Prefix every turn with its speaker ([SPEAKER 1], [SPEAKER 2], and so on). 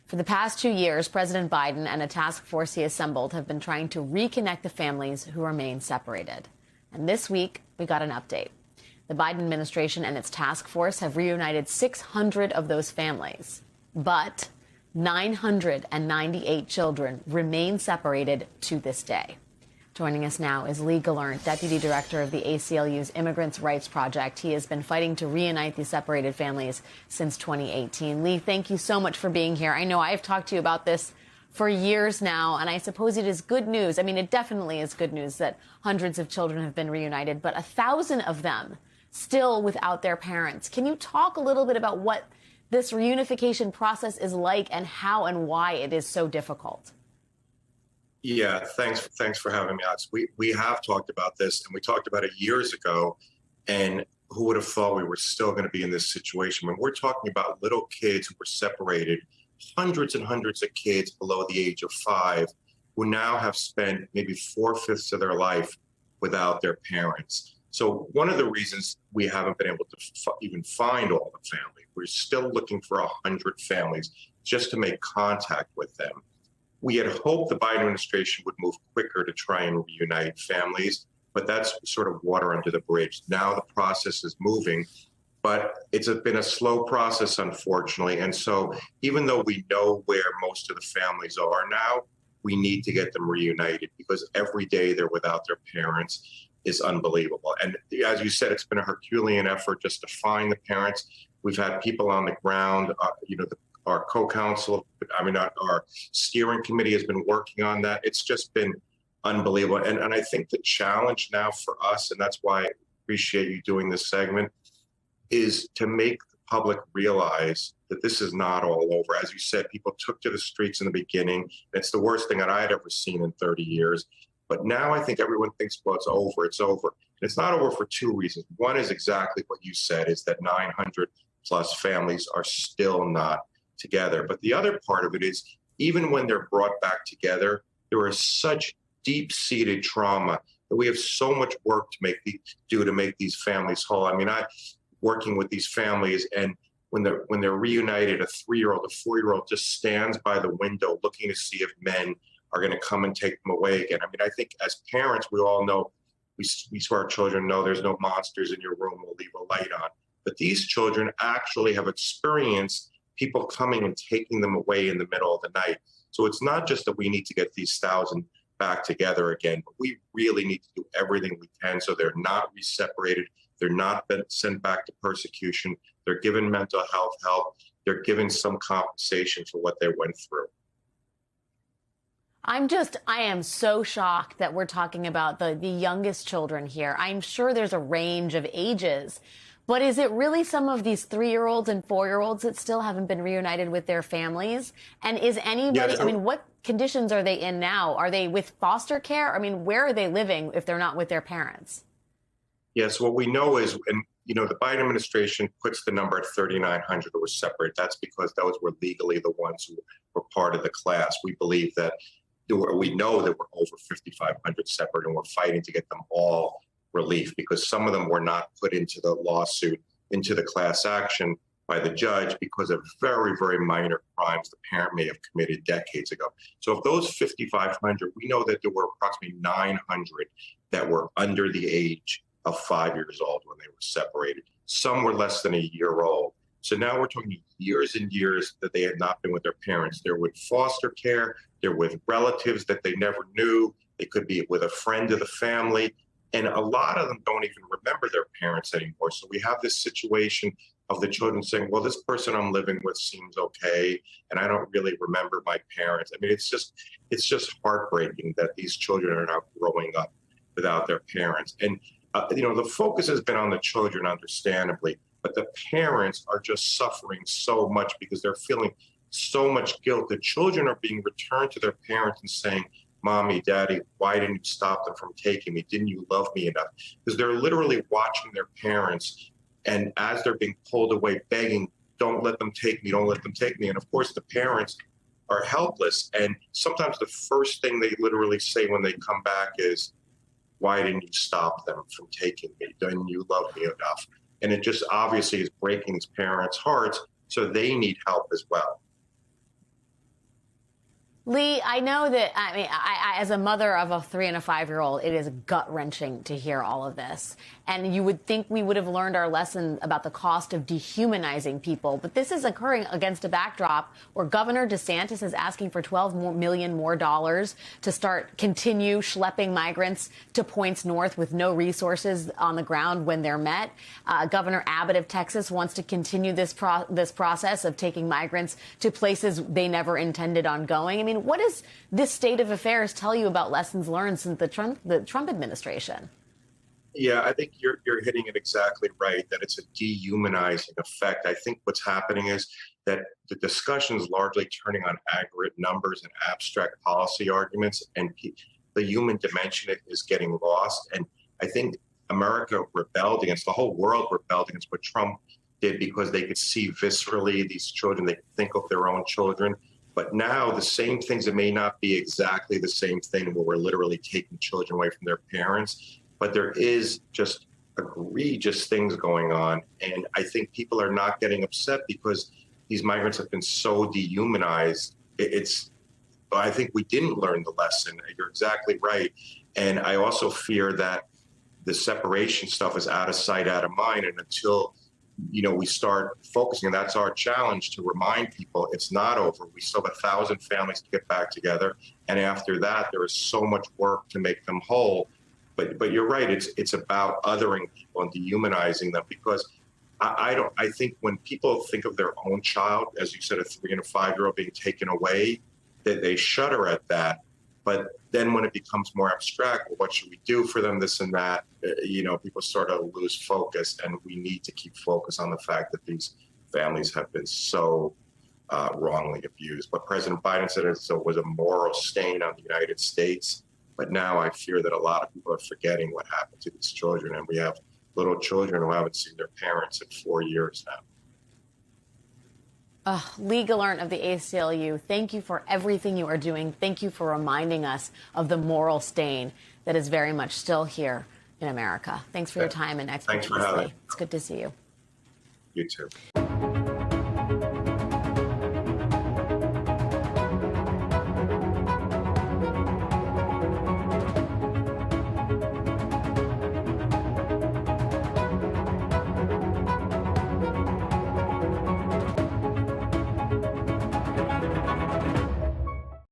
[SPEAKER 1] For the past 2 years, President Biden and a task force he assembled have been trying to reconnect the families who remain separated. And this week, we got an update. The Biden administration and its task force have reunited 600 of those families. But 998 children remain separated to this day. Joining us now is Lee Gallant, Deputy Director of the ACLU's Immigrants' Rights Project. He has been fighting to reunite these separated families since 2018. Lee, thank you so much for being here. I know I've talked to you about this for years now, and I suppose it is good news. I mean, it definitely is good news that hundreds of children have been reunited, but 1,000 of them still without their parents. Can you talk a little bit about what this reunification process is like and how and why it is so difficult?
[SPEAKER 2] Yeah, thanks for having me, Alex. We have talked about this, and we talked about it years ago, and who would have thought we were still going to be in this situation? When we're talking about little kids who were separated, hundreds and hundreds of kids below the age of 5 who now have spent maybe 4/5 of their life without their parents. So one of the reasons we haven't been able to even find all the family, we're still looking for 100 families just to make contact with them. We had hoped the Biden administration would move quicker to try and reunite families, but that's sort of water under the bridge. Now the process is moving, but it's been a slow process, unfortunately. And so even though we know where most of the families are now, we need to get them reunited because every day they're without their parents is unbelievable. And as you said, it's been a Herculean effort just to find the parents. We've had people on the ground, our co-counsel, our steering committee has been working on that. It's just been unbelievable. And I think the challenge now for us, and that's why I appreciate you doing this segment, is to make the public realize that this is not all over. As you said, people took to the streets in the beginning. It's the worst thing that I had ever seen in 30 years. But now I think everyone thinks, well, it's over, it's over. And it's not over for two reasons. One is exactly what you said, is that 900 plus families are still not together. But the other part of it is, even when they're brought back together, there is such deep-seated trauma that we have so much work to do to make these families whole. I mean, I'm working with these families, and when they're reunited, a 3-year-old, a 4-year-old just stands by the window looking to see if men are going to come and take them away again. I mean, I think as parents, we all know, we swear our children know there's no monsters in your room, we'll leave a light on. But these children actually have experienced people coming and taking them away in the middle of the night. So it's not just that we need to get these 1,000 back together again, but we really need to do everything we can so they're not re-separated, they're not been sent back to persecution, they're given mental health help, they're given some compensation for what they went through.
[SPEAKER 1] I am so shocked that we're talking about the youngest children here. I'm sure there's a range of ages. But is it really some of these 3-year-olds and 4-year-olds that still haven't been reunited with their families? And is anybody,
[SPEAKER 2] Yes.
[SPEAKER 1] I mean, what conditions are they in now? Are they with foster care? I mean, where are they living if they're not with their parents?
[SPEAKER 2] Yes, what we know is, and the Biden administration puts the number at 3,900 who were separated. That's because those were legally the ones who were part of the class. We believe that we know that we're over 5,500 separate, and we're fighting to get them all relief because some of them were not put into the lawsuit, into the class action by the judge because of very, very minor crimes the parent may have committed decades ago. So of those 5,500, we know that there were approximately 900 that were under the age of 5 years old when they were separated. Some were less than a year old. So now we're talking years and years that they had not been with their parents. They're with foster care, they're with relatives that they never knew, they could be with a friend of the family. And a lot of them don't even remember their parents anymore. So we have this situation of the children saying, well, this person I'm living with seems okay, and I don't really remember my parents. I mean, it's just heartbreaking that these children are now growing up without their parents. And, the focus has been on the children, understandably, but the parents are just suffering so much because they're feeling so much guilt. The children are being returned to their parents and saying, Mommy, Daddy, why didn't you stop them from taking me? Didn't you love me enough? Because they're literally watching their parents, and as they're being pulled away, begging, don't let them take me, don't let them take me. And of course, the parents are helpless. And sometimes the first thing they literally say when they come back is, why didn't you stop them from taking me? Didn't you love me enough? And it just obviously is breaking these parents' hearts, so they need help as well.
[SPEAKER 1] Lee, I know that, as a mother of a 3- and 5-year-old, it is gut-wrenching to hear all of this. And you would think we would have learned our lesson about the cost of dehumanizing people. But this is occurring against a backdrop where Governor DeSantis is asking for $12 million more to continue schlepping migrants to points north with no resources on the ground when they're met. Governor Abbott of Texas wants to continue this process of taking migrants to places they never intended on going. I mean, what does this state of affairs tell you about lessons learned since the Trump administration?
[SPEAKER 2] Yeah, I think you're hitting it exactly right, that it's a dehumanizing effect. I think what's happening is that the discussion is largely turning on aggregate numbers and abstract policy arguments, and the human dimension is getting lost. And I think America rebelled against, the whole world rebelled against what Trump did because they could see viscerally these children, they could think of their own children. But now the same things, it may not be exactly the same thing where we're literally taking children away from their parents, but there is just egregious things going on. And I think people are not getting upset because these migrants have been so dehumanized. I think we didn't learn the lesson. You're exactly right. And I also fear that the separation stuff is out of sight, out of mind. And until we start focusing, and that's our challenge, to remind people it's not over. We still have 1,000 families to get back together. And after that, there is so much work to make them whole. But you're right, it's about othering people and dehumanizing them, because I think when people think of their own child, as you said, a 3- and 5-year-old being taken away, that they shudder at that. But then when it becomes more abstract, well, what should we do for them, this and that, people start to lose focus, and we need to keep focus on the fact that these families have been so wrongly abused. But President Biden said it was a moral stain on the United States. But now I fear that a lot of people are forgetting what happened to these children, and we have little children who haven't seen their parents in 4 years now.
[SPEAKER 1] Lee Gelernt of the ACLU, thank you for everything you are doing. Thank you for reminding us of the moral stain that is very much still here in America. Thanks for your time and expertise,
[SPEAKER 2] Thanks for having
[SPEAKER 1] Lee. It's good to see you.
[SPEAKER 2] You too.